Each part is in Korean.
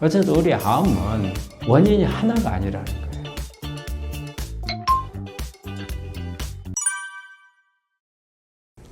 어쨌든 우리 암은 원인이 하나가 아니라는 거예요.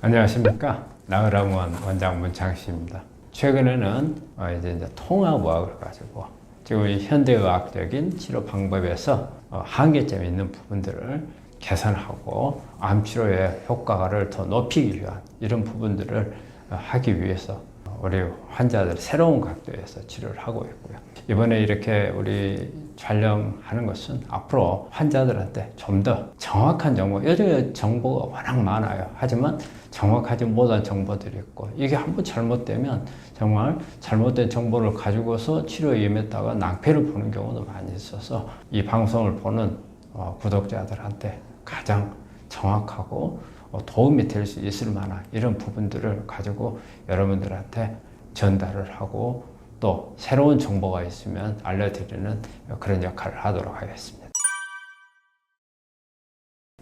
안녕하십니까. 나으람원 원장 문창식입니다. 최근에는 이제 통합의학을 가지고 지금 현대의학적인 치료 방법에서 한계점이 있는 부분들을 개선하고 암 치료의 효과를 더 높이기 위한 이런 부분들을 하기 위해서 우리 환자들 새로운 각도에서 치료를 하고 있고요. 이번에 이렇게 우리 촬영하는 것은 앞으로 환자들한테 좀 더 정확한 정보, 요즘에 정보가 워낙 많아요. 하지만 정확하지 못한 정보들이 있고, 이게 한번 잘못되면 정말 잘못된 정보를 가지고서 치료에 임했다가 낭패를 보는 경우도 많이 있어서 이 방송을 보는 구독자들한테 가장 정확하고 도움이 될 수 있을 만한 이런 부분들을 가지고 여러분들한테 전달을 하고 또 새로운 정보가 있으면 알려드리는 그런 역할을 하도록 하겠습니다.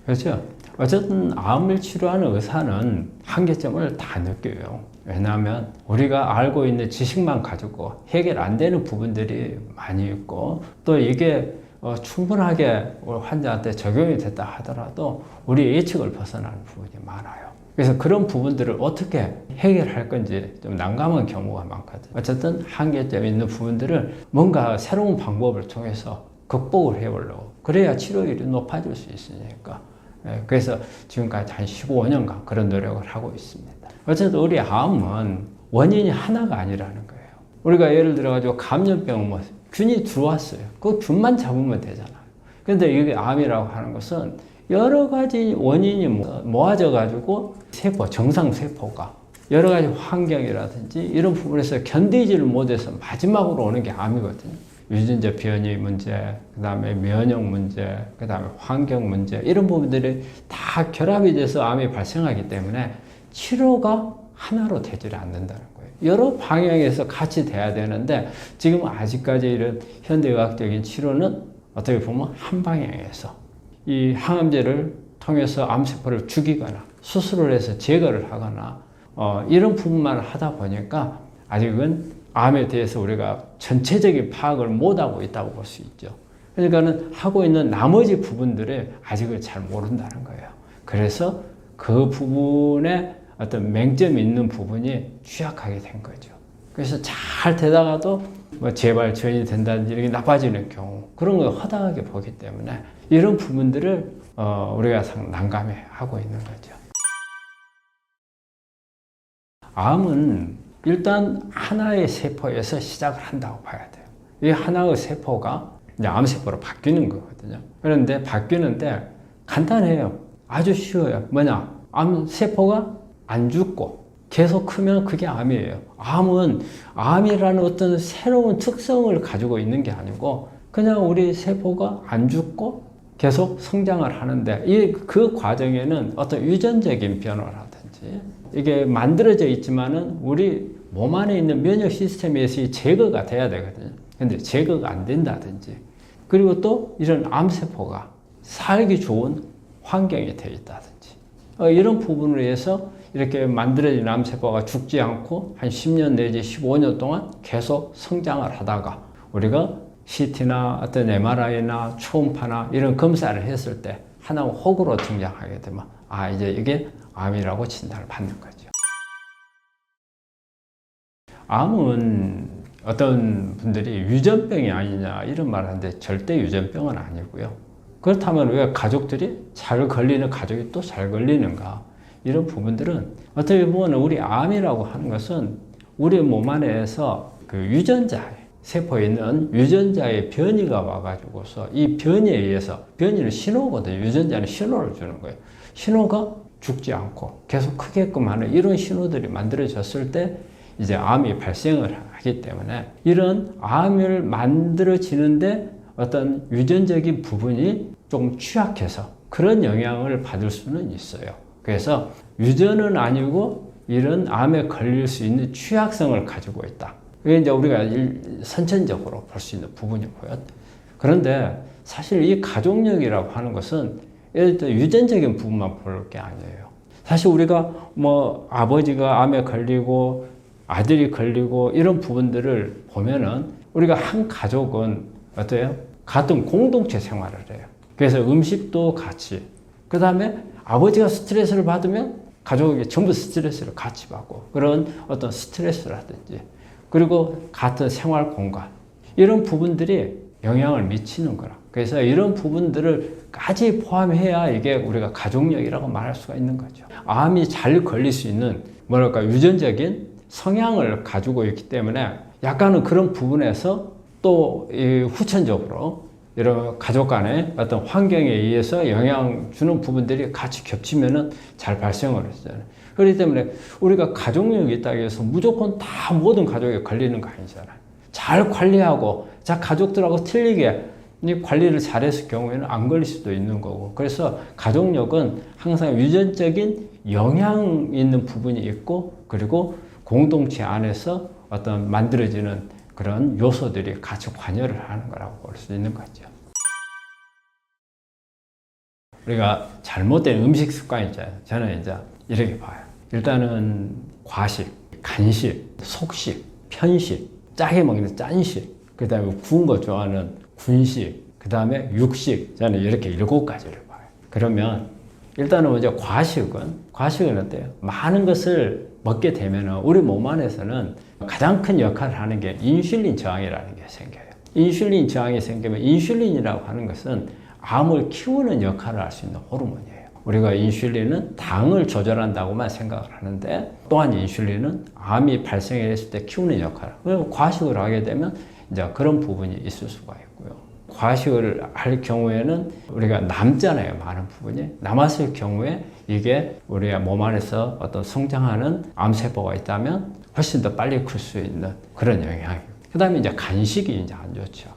그렇죠? 어쨌든 암을 치료하는 의사는 한계점을 다 느껴요. 왜냐하면 우리가 알고 있는 지식만 가지고 해결 안 되는 부분들이 많이 있고, 또 이게 충분하게 환자한테 적용이 됐다 하더라도 우리 예측을 벗어나는 부분이 많아요. 그래서 그런 부분들을 어떻게 해결할 건지 좀 난감한 경우가 많거든요. 어쨌든 한계점이 있는 부분들을 뭔가 새로운 방법을 통해서 극복을 해보려고, 그래야 치료율이 높아질 수 있으니까. 그래서 지금까지 한 15년간 그런 노력을 하고 있습니다. 어쨌든 우리 암은 원인이 하나가 아니라는 거예요. 우리가 예를 들어가지고 감염병 균이 들어왔어요. 그 균만 잡으면 되잖아요. 근데 이게 암이라고 하는 것은 여러 가지 원인이 모아져 가지고 정상 세포가 여러 가지 환경이라든지 이런 부분에서 견디지를 못해서 마지막으로 오는 게 암이거든요. 유전자 변이 문제, 그 다음에 면역 문제, 그 다음에 환경 문제, 이런 부분들이 다 결합이 돼서 암이 발생하기 때문에 치료가 하나로 되지 않는다는 거예요. 여러 방향에서 같이 돼야 되는데, 지금 아직까지 이런 현대의학적인 치료는 어떻게 보면 한 방향에서 이 항암제를 통해서 암세포를 죽이거나 수술을 해서 제거를 하거나 이런 부분만 하다 보니까 아직은 암에 대해서 우리가 전체적인 파악을 못하고 있다고 볼 수 있죠. 그러니까는 하고 있는 나머지 부분들을 아직은 잘 모른다는 거예요. 그래서 그 부분에 어떤 맹점이 있는 부분이 취약하게 된 거죠. 그래서 잘 되다가도 재발전이 된다든지 이렇게 나빠지는 경우, 그런 걸 허다하게 보기 때문에 이런 부분들을 우리가 난감해 하고 있는 거죠. 암은 일단 하나의 세포에서 시작을 한다고 봐야 돼요. 이 하나의 세포가 이제 암세포로 바뀌는 거거든요. 그런데 바뀌는데 간단해요. 아주 쉬워요. 뭐냐? 암세포가 안 죽고 계속 크면 그게 암이에요. 암은 암이라는 어떤 새로운 특성을 가지고 있는 게 아니고 그냥 우리 세포가 안 죽고 계속 성장을 하는데, 그 과정에는 어떤 유전적인 변화라든지 이게 만들어져 있지만은 우리 몸 안에 있는 면역 시스템에서 제거가 돼야 되거든요. 근데 제거가 안 된다든지, 그리고 또 이런 암세포가 살기 좋은 환경에 되어 있다든지, 이런 부분을 위해서 이렇게 만들어진 암세포가 죽지 않고 한 10년 내지 15년 동안 계속 성장을 하다가 우리가 CT나 어떤 MRI나 초음파나 이런 검사를 했을 때 하나가 혹으로 등장하게 되면 이제 이게 암이라고 진단을 받는 거죠. 암은 어떤 분들이 유전병이 아니냐 이런 말을 하는데 절대 유전병은 아니고요. 그렇다면 왜 가족들이 잘 걸리는 가족이 또 잘 걸리는가? 이런 부분들은 어떻게 보면 우리 암이라고 하는 것은 우리 몸 안에서 그 유전자에 세포에 있는 유전자의 변이가 와가지고서 이 변이에 의해서, 변이는 신호거든요. 유전자는 신호를 주는 거예요. 신호가 죽지 않고 계속 크게끔 하는 이런 신호들이 만들어졌을 때 이제 암이 발생을 하기 때문에, 이런 암을 만들어지는데 어떤 유전적인 부분이 좀 취약해서 그런 영향을 받을 수는 있어요. 그래서 유전은 아니고 이런 암에 걸릴 수 있는 취약성을 가지고 있다. 그게 이제 우리가 선천적으로 볼 수 있는 부분이고요. 그런데 사실 이 가족력이라고 하는 것은 예를 들어 유전적인 부분만 볼 게 아니에요. 사실 우리가 아버지가 암에 걸리고 아들이 걸리고 이런 부분들을 보면은 우리가 한 가족은 어때요? 같은 공동체 생활을 해요. 그래서 음식도 같이. 그 다음에 아버지가 스트레스를 받으면 가족이 전부 스트레스를 같이 받고 그런 어떤 스트레스라든지 그리고 같은 생활 공간 이런 부분들이 영향을 미치는 거라. 그래서 이런 부분들을까지 포함해야 이게 우리가 가족력이라고 말할 수가 있는 거죠. 암이 잘 걸릴 수 있는 뭐랄까 유전적인 성향을 가지고 있기 때문에 약간은 그런 부분에서 또 후천적으로 이런 가족 간의 어떤 환경에 의해서 영향 주는 부분들이 같이 겹치면은 잘 발생을 하잖아요. 그렇기 때문에 우리가 가족력이 있다고 해서 무조건 다 모든 가족에 걸리는 거 아니잖아요. 잘 관리하고 자 가족들하고 틀리게 관리를 잘했을 경우에는 안 걸릴 수도 있는 거고 그래서 가족력은 항상 유전적인 영향 있는 부분이 있고 그리고 공동체 안에서 어떤 만들어지는 그런 요소들이 같이 관여를 하는 거라고 볼 수 있는 거죠. 우리가 잘못된 음식 습관이 있잖아요. 저는 이제 이렇게 봐요. 일단은 과식, 간식, 속식, 편식, 짜게 먹는 짠식, 그 다음에 구운 거 좋아하는 군식, 그 다음에 육식, 저는 이렇게 7가지를 봐요. 그러면 일단은 먼저 과식은 어때요? 많은 것을 먹게 되면 우리 몸 안에서는 가장 큰 역할을 하는 게 인슐린 저항이라는 게 생겨요. 인슐린 저항이 생기면 인슐린이라고 하는 것은 암을 키우는 역할을 할 수 있는 호르몬이에요. 우리가 인슐린은 당을 조절한다고만 생각을 하는데 또한 인슐린은 암이 발생했을 때 키우는 역할을. 그리고 과식을 하게 되면 이제 그런 부분이 있을 수가 있고요. 과식을 할 경우에는 우리가 남잖아요. 많은 부분이. 남았을 경우에 이게 우리가 몸 안에서 어떤 성장하는 암세포가 있다면 훨씬 더 빨리 클 수 있는 그런 영향이에요. 그 다음에 이제 간식이 이제 안 좋죠.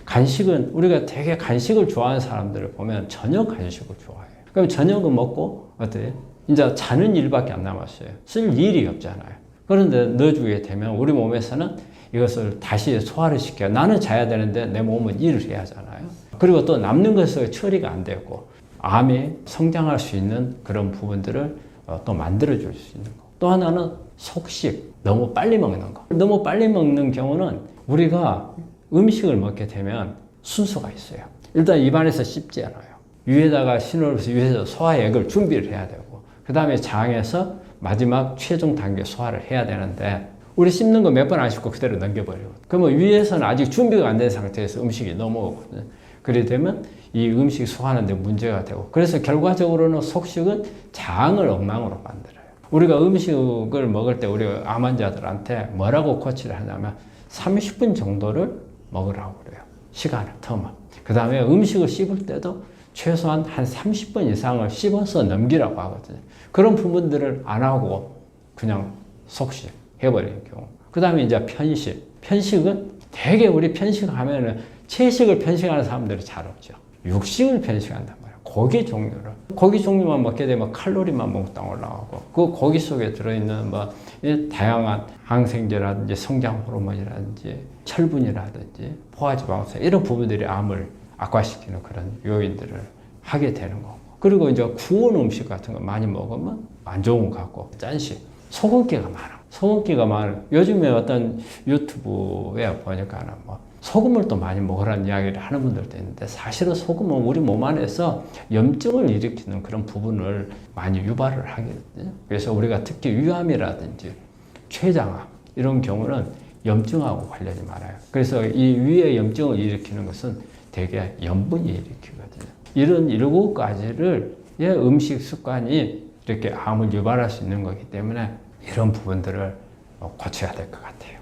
간식은 우리가 되게 간식을 좋아하는 사람들을 보면 저녁 간식을 좋아해요. 그럼 저녁은 먹고 어때요? 이제 자는 일밖에 안 남았어요. 쓸 일이 없잖아요. 그런데 넣어주게 되면 우리 몸에서는 이것을 다시 소화를 시켜요. 나는 자야 되는데 내 몸은 일을 해야 하잖아요. 그리고 또 남는 것을 처리가 안 되고 암이 성장할 수 있는 그런 부분들을 또 만들어줄 수 있는 거. 또 하나는 속식, 너무 빨리 먹는 거. 너무 빨리 먹는 경우는 우리가 음식을 먹게 되면 순서가 있어요. 일단 입안에서 씹지 않아요. 위에다가 신호를 해서 위에서 소화액을 준비를 해야 되고 그 다음에 장에서 마지막 최종 단계 소화를 해야 되는데 우리 씹는 거 몇 번 안 씹고 그대로 넘겨버리고 그러면 위에서는 아직 준비가 안 된 상태에서 음식이 넘어오거든요. 그래 되면 이 음식 소화하는 데 문제가 되고 그래서 결과적으로는 속식은 장을 엉망으로 만들어요. 우리가 음식을 먹을 때 우리 암 환자들한테 뭐라고 코치를 하냐면 30분 정도를 먹으라고 그래요. 시간을, 텀을. 그 다음에 음식을 씹을 때도 최소한 한 30분 이상을 씹어서 넘기라고 하거든요. 그런 부분들을 안 하고 그냥 속식 해버리는 경우. 그 다음에 이제 편식. 편식은 되게 우리 편식하면은 채식을 편식하는 사람들이 잘 없죠. 육식을 편식한단 말이에요. 고기 종류를. 고기 종류만 먹게 되면 칼로리만 몽땅 올라가고 그 고기 속에 들어있는 뭐 다양한 항생제라든지 성장 호르몬이라든지 철분이라든지 포화지방산 이런 부분들이 암을 악화시키는 그런 요인들을 하게 되는 거고. 그리고 이제 구운 음식 같은 거 많이 먹으면 안 좋은 것 같고 짠식. 소금기가 많아. 소금기가 많아. 요즘에 어떤 유튜브에 보니까는 뭐 소금을 또 많이 먹으라는 이야기를 하는 분들도 있는데 사실은 소금은 우리 몸 안에서 염증을 일으키는 그런 부분을 많이 유발을 하거든요. 그래서 우리가 특히 위암이라든지 췌장암 이런 경우는 염증하고 관련이 많아요. 그래서 이 위에 염증을 일으키는 것은 대개 염분이 일으키거든요. 이런 7가지를 음식 습관이 이렇게 암을 유발할 수 있는 거기 때문에 이런 부분들을 고쳐야 될 것 같아요.